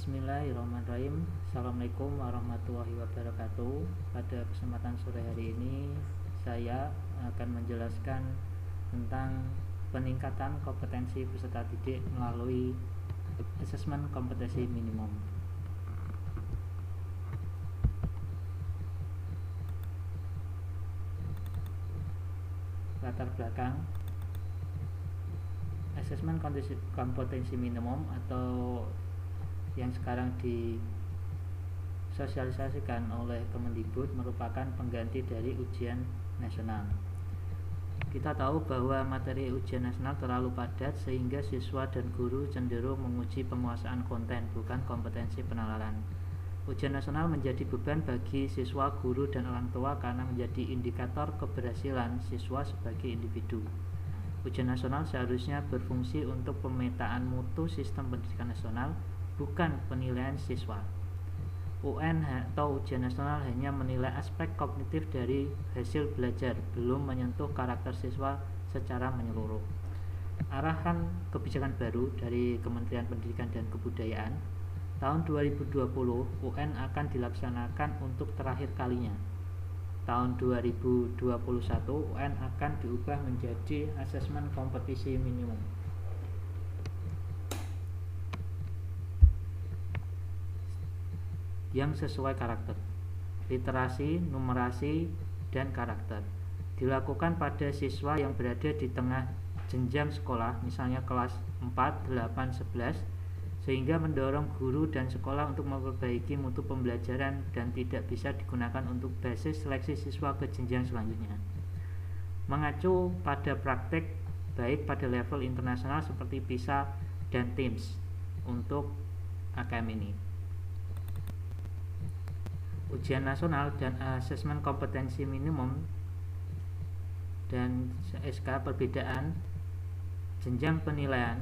Bismillahirrahmanirrahim. Assalamualaikum warahmatullahi wabarakatuh. Pada kesempatan sore hari ini saya akan menjelaskan tentang peningkatan kompetensi peserta didik melalui asesmen kompetensi minimum. Latar belakang asesmen kompetensi minimum atau yang sekarang disosialisasikan oleh Kemendikbud merupakan pengganti dari ujian nasional. Kita tahu bahwa materi ujian nasional terlalu padat sehingga siswa dan guru cenderung menguji penguasaan konten, bukan kompetensi penalaran. Ujian nasional menjadi beban bagi siswa, guru, dan orang tua karena menjadi indikator keberhasilan siswa sebagai individu. Ujian nasional seharusnya berfungsi untuk pemetaan mutu sistem pendidikan nasional, bukan penilaian siswa. UN atau ujian nasional hanya menilai aspek kognitif dari hasil belajar, belum menyentuh karakter siswa secara menyeluruh. Arahan kebijakan baru dari Kementerian Pendidikan dan Kebudayaan tahun 2020, UN akan dilaksanakan untuk terakhir kalinya. Tahun 2021 UN akan diubah menjadi asesmen kompetisi minimum. Yang sesuai karakter, literasi, numerasi, dan karakter dilakukan pada siswa yang berada di tengah jenjang sekolah, misalnya kelas 4, 8, 11, sehingga mendorong guru dan sekolah untuk memperbaiki mutu pembelajaran dan tidak bisa digunakan untuk basis seleksi siswa ke jenjang selanjutnya. Mengacu pada praktek baik pada level internasional seperti PISA dan TIMSS untuk AKM ini. Ujian nasional dan asesmen kompetensi minimum dan SK perbedaan jenjang penilaian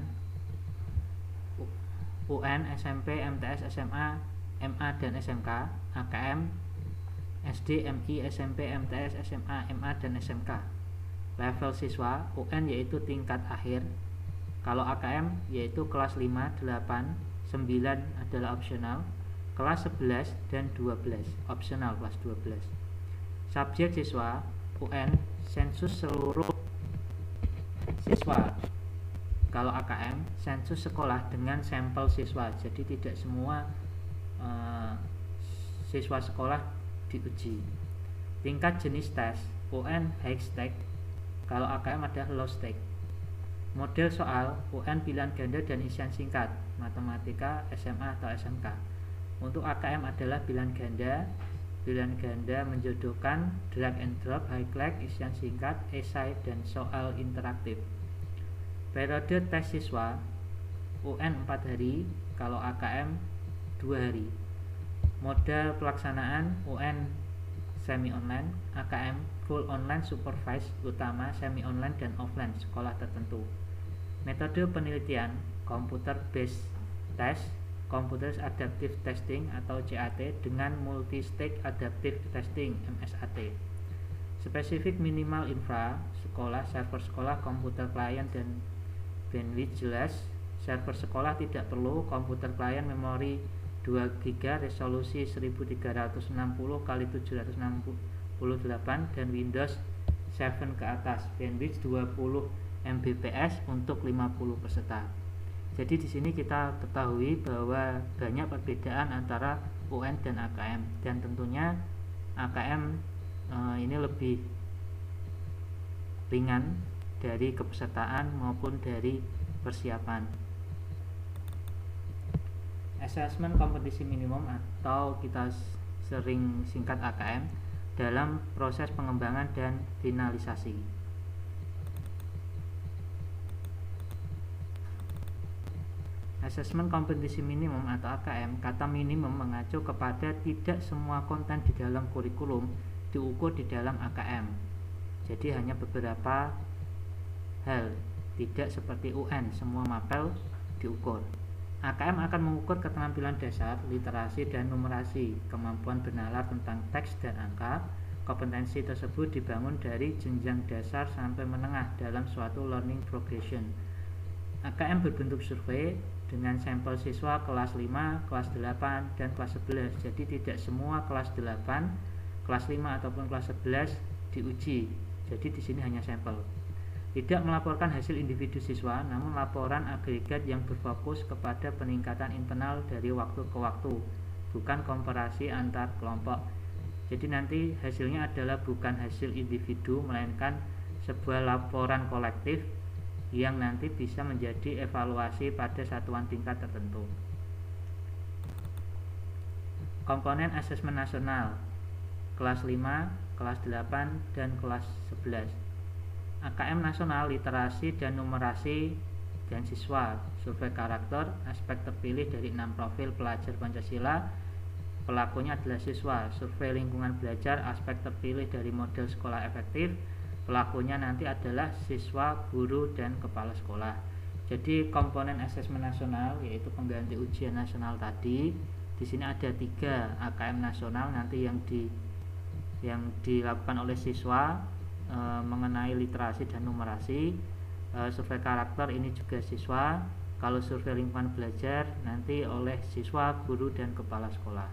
UN, SMP, MTS, SMA, MA, dan SMK, AKM, SD, MI, SMP, MTS, SMA, MA, dan SMK. Level siswa UN yaitu tingkat akhir, kalau AKM yaitu kelas 5, 8, 9 adalah opsional, kelas 11 dan 12 opsional kelas 12. Subjek siswa UN sensus seluruh siswa, kalau AKM sensus sekolah dengan sampel siswa, jadi tidak semua siswa sekolah diuji. Tingkat jenis tes UN high stake, kalau AKM adalah low stake. Model soal UN pilihan ganda dan isian singkat, matematika, SMA atau SMK. Untuk AKM adalah pilihan ganda menjodohkan, drag and drop, highlight, isian singkat, esai, dan soal interaktif. Periode tes siswa UN 4 hari, kalau AKM 2 hari. Modal pelaksanaan UN semi online, AKM full online supervised, utama semi online dan offline sekolah tertentu. Metode penelitian computer based test, Computer Adaptive Testing atau CAT dengan Multi-Stage Adaptive Testing MSAT. Spesifik minimal infra sekolah, server sekolah, komputer klien, dan bandwidth jelas. Server sekolah tidak perlu, komputer klien memori 2 GB, resolusi 1360 x 768 dan Windows 7 ke atas, bandwidth 20 Mbps untuk 50 peserta. Jadi di sini kita ketahui bahwa banyak perbedaan antara UN dan AKM, dan tentunya AKM ini lebih ringan dari kepesertaan maupun dari persiapan. Assessment kompetisi minimum atau kita sering singkat AKM dalam proses pengembangan dan finalisasi. Asesmen kompetisi minimum atau AKM, kata minimum mengacu kepada tidak semua konten di dalam kurikulum diukur di dalam AKM. Jadi hanya beberapa hal, tidak seperti UN, semua mapel diukur. AKM akan mengukur keterampilan dasar, literasi dan numerasi, kemampuan bernalar tentang teks dan angka. Kompetensi tersebut dibangun dari jenjang dasar sampai menengah dalam suatu learning progression. AKM berbentuk survei dengan sampel siswa kelas 5, kelas 8, dan kelas 11. Jadi tidak semua kelas 8, kelas 5 ataupun kelas 11 diuji. Jadi di sini hanya sampel. Tidak melaporkan hasil individu siswa, namun laporan agregat yang berfokus kepada peningkatan internal dari waktu ke waktu, bukan komparasi antar kelompok. Jadi nanti hasilnya adalah bukan hasil individu, melainkan sebuah laporan kolektif yang nanti bisa menjadi evaluasi pada satuan tingkat tertentu. Komponen asesmen nasional kelas 5, kelas 8, dan kelas 11. AKM nasional literasi dan numerasi dan siswa, survei karakter, aspek terpilih dari 6 profil pelajar Pancasila, pelakunya adalah siswa, survei lingkungan belajar, aspek terpilih dari model sekolah efektif, pelakunya nanti adalah siswa, guru, dan kepala sekolah. Jadi komponen asesmen nasional yaitu pengganti ujian nasional tadi, di sini ada 3 AKM nasional nanti yang dilakukan oleh siswa mengenai literasi dan numerasi. Survei karakter ini juga siswa. Kalau survei lingkungan belajar nanti oleh siswa, guru, dan kepala sekolah.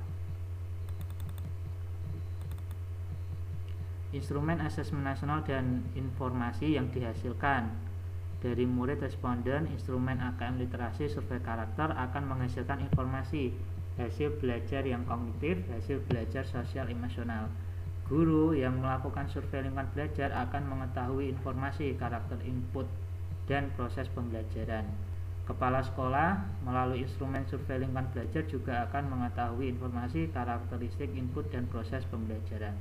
Instrumen asesmen nasional dan informasi yang dihasilkan dari murid responden instrumen AKM literasi survei karakter akan menghasilkan informasi hasil belajar yang kognitif, hasil belajar sosial emosional. Guru yang melakukan survei lingkungan belajar akan mengetahui informasi karakter input dan proses pembelajaran. Kepala sekolah melalui instrumen survei lingkungan belajar juga akan mengetahui informasi karakteristik input dan proses pembelajaran.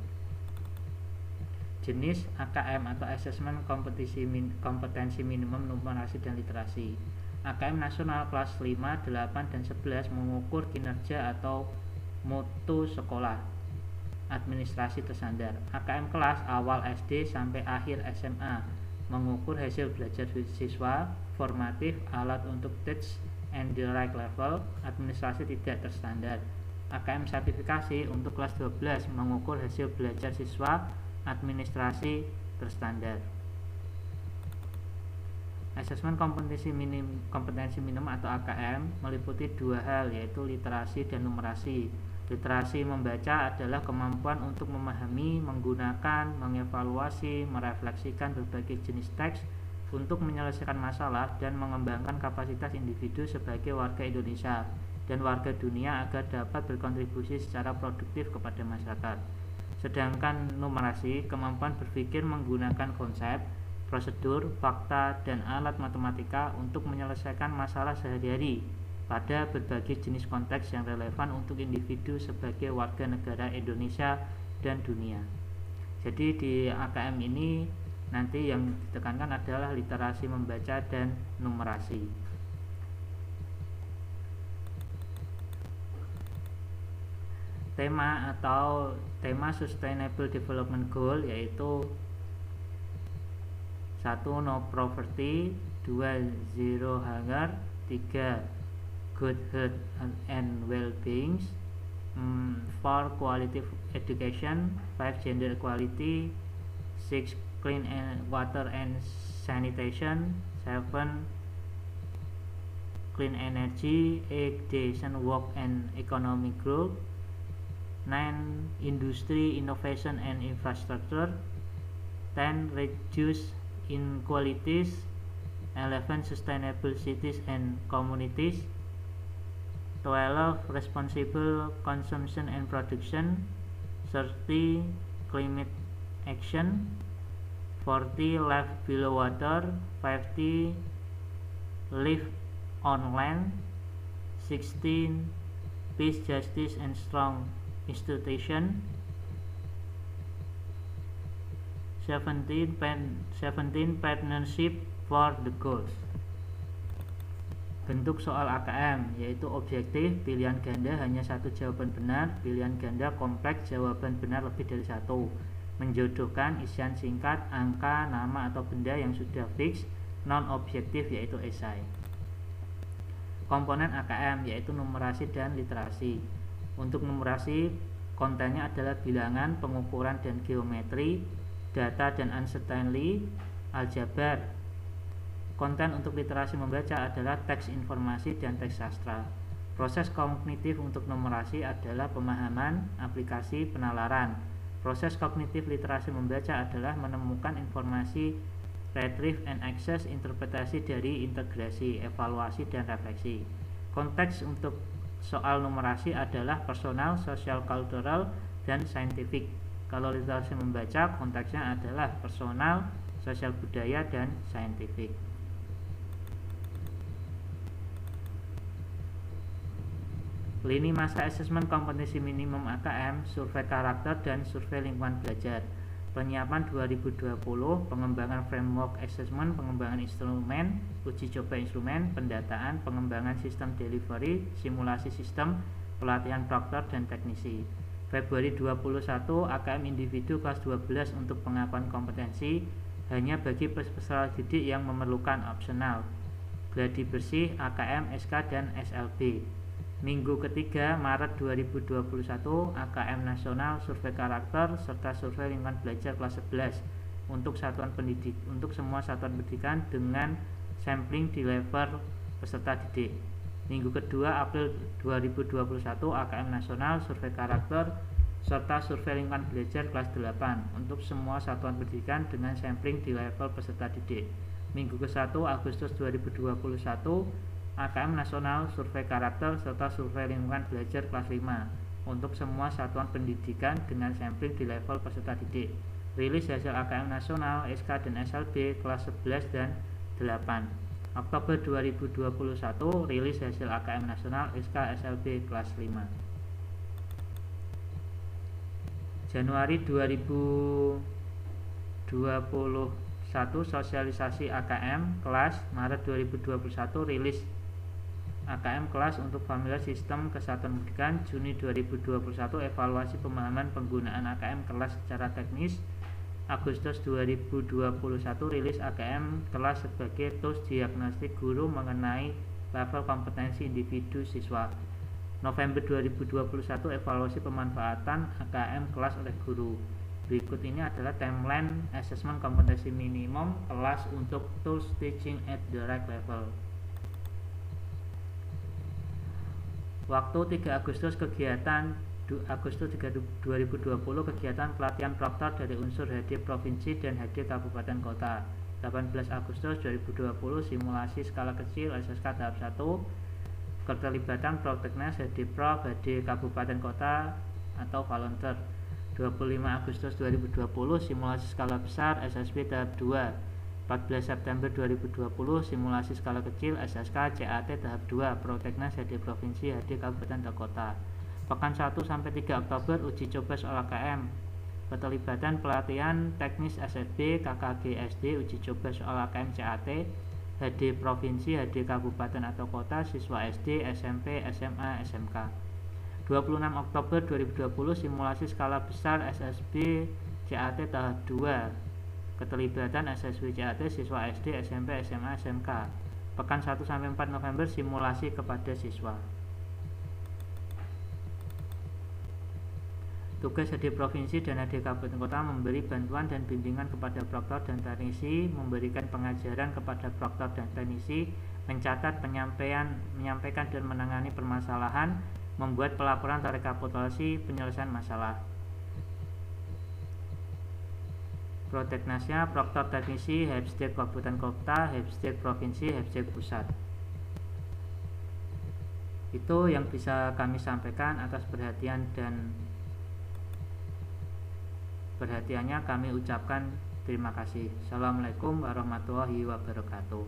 Jenis AKM atau asesmen kompetensi minimum numerasi dan literasi. AKM nasional kelas 5, 8, dan 11 mengukur kinerja atau mutu sekolah administrasi terstandar. AKM kelas awal SD sampai akhir SMA mengukur hasil belajar siswa, formatif, alat untuk teach and direct level, administrasi tidak terstandar. AKM sertifikasi untuk kelas 12 mengukur hasil belajar siswa, administrasi terstandar. Asesmen kompetensi minimum atau AKM meliputi 2 hal, yaitu literasi dan numerasi. Literasi membaca adalah kemampuan untuk memahami, menggunakan, mengevaluasi, merefleksikan berbagai jenis teks untuk menyelesaikan masalah dan mengembangkan kapasitas individu sebagai warga Indonesia dan warga dunia agar dapat berkontribusi secara produktif kepada masyarakat. Sedangkan numerasi, kemampuan berpikir menggunakan konsep, prosedur, fakta, dan alat matematika untuk menyelesaikan masalah sehari-hari pada berbagai jenis konteks yang relevan untuk individu sebagai warga negara Indonesia dan dunia. Jadi di AKM ini nanti yang ditekankan adalah literasi membaca dan numerasi. Tema Sustainable Development Goal yaitu 1. No poverty, 2. Zero hunger, 3. Good health and well-being, 4. Quality education, 5. Gender equality, 6. Clean water and sanitation, 7. Clean energy, 8. Decent work and economic growth, 9. Industry, innovation and infrastructure, 10. Reduce inequalities, 11. Sustainable cities and communities, 12. Responsible consumption and production, 30. Climate action, 40. Life below water, 50. Live on land, 16. Peace, justice, and strong institution, 17. Partnership for the goals. Bentuk soal AKM yaitu objektif, pilihan ganda hanya 1 jawaban benar, pilihan ganda kompleks, jawaban benar lebih dari 1, menjodohkan, isian singkat, angka, nama atau benda yang sudah fix, non objektif yaitu esai. Komponen AKM yaitu numerasi dan literasi. Untuk numerasi, kontennya adalah bilangan, pengukuran dan geometri, data dan uncertainty, aljabar, Konten untuk literasi membaca adalah teks informasi dan teks sastra. Proses kognitif untuk numerasi adalah pemahaman, aplikasi, penalaran. Proses kognitif literasi membaca adalah menemukan informasi, retrieve and access, interpretasi dari integrasi, evaluasi, dan refleksi. Konteks untuk soal numerasi adalah personal, social, cultural, dan scientific. Kalau literasi membaca, konteksnya adalah personal, sosial budaya, dan scientific. Lini masa asesmen kompetensi minimum AKM, survei karakter, dan survei lingkungan belajar. Penyiapan 2020, pengembangan framework assessment, pengembangan instrumen, uji coba instrumen, pendataan, pengembangan sistem delivery, simulasi sistem, pelatihan proktor dan teknisi. Februari 21, AKM individu kelas 12 untuk pengakuan kompetensi hanya bagi peserta didik yang memerlukan opsional. Gladi bersih, AKM, SK, dan SLB. Minggu ketiga Maret 2021, AKM nasional, survei karakter, serta survei lingkungan belajar kelas 11 untuk semua satuan pendidikan dengan sampling di level peserta didik. Minggu kedua April 2021, AKM nasional, survei karakter, serta survei lingkungan belajar kelas 8 untuk semua satuan pendidikan dengan sampling di level peserta didik. Minggu ke-1 Agustus 2021, AKM nasional, survei karakter, serta survei lingkungan belajar kelas 5 untuk semua satuan pendidikan dengan sampling di level peserta didik. Rilis hasil AKM nasional, SK, dan SLB kelas 11 dan 8. Oktober 2021, rilis hasil AKM nasional, SK, SLB kelas 5. Januari 2021, sosialisasi AKM kelas. Maret 2021, rilis AKM kelas untuk familiar sistem kesatuan pendidikan. Juni 2021, evaluasi pemahaman penggunaan AKM kelas secara teknis. Agustus 2021, rilis AKM kelas sebagai tools diagnostik guru mengenai level kompetensi individu siswa. November 2021, evaluasi pemanfaatan AKM kelas oleh guru. Berikut ini adalah timeline asesmen kompetensi minimum kelas untuk tools teaching at the right level. Waktu 3 Agustus, kegiatan Agustus 2020, kegiatan pelatihan proktor dari unsur HD Provinsi dan HD Kabupaten Kota. 18 Agustus 2020, simulasi skala kecil SSK tahap 1, keterlibatan Proteknas, HD Prof, HD Kabupaten Kota atau volunteer. 25 Agustus 2020, simulasi skala besar SSB tahap 2. 14 September 2020, simulasi skala kecil SSK CAT tahap 2, Proteknas, HD Provinsi, HD Kabupaten dan Kota. Pekan 1-3 Oktober, uji coba soal AKM, keterlibatan pelatihan teknis SSB, KKG SD, uji coba soal AKM CAT, HD Provinsi, HD Kabupaten atau Kota, siswa SD, SMP, SMA, SMK. 26 Oktober 2020, simulasi skala besar SSB CAT tahap 2, keterlibatan SSB CAT, siswa SD, SMP, SMA, SMK. Pekan 1-4 November, simulasi kepada siswa. Tugas HD Provinsi dan HD Kabupaten Kota memberi bantuan dan bimbingan kepada proktor dan teknisi, memberikan pengajaran kepada proktor dan teknisi, mencatat, menyampaikan dan menangani permasalahan, membuat pelaporan atau rekapitulasi penyelesaian masalah. Proteknasnya, proktor teknisi, Hepstek Kabupaten Kota, Hepstek Provinsi, Hepstek Pusat. Itu yang bisa kami sampaikan. Atas perhatiannya kami ucapkan terima kasih. Assalamualaikum warahmatullahi wabarakatuh.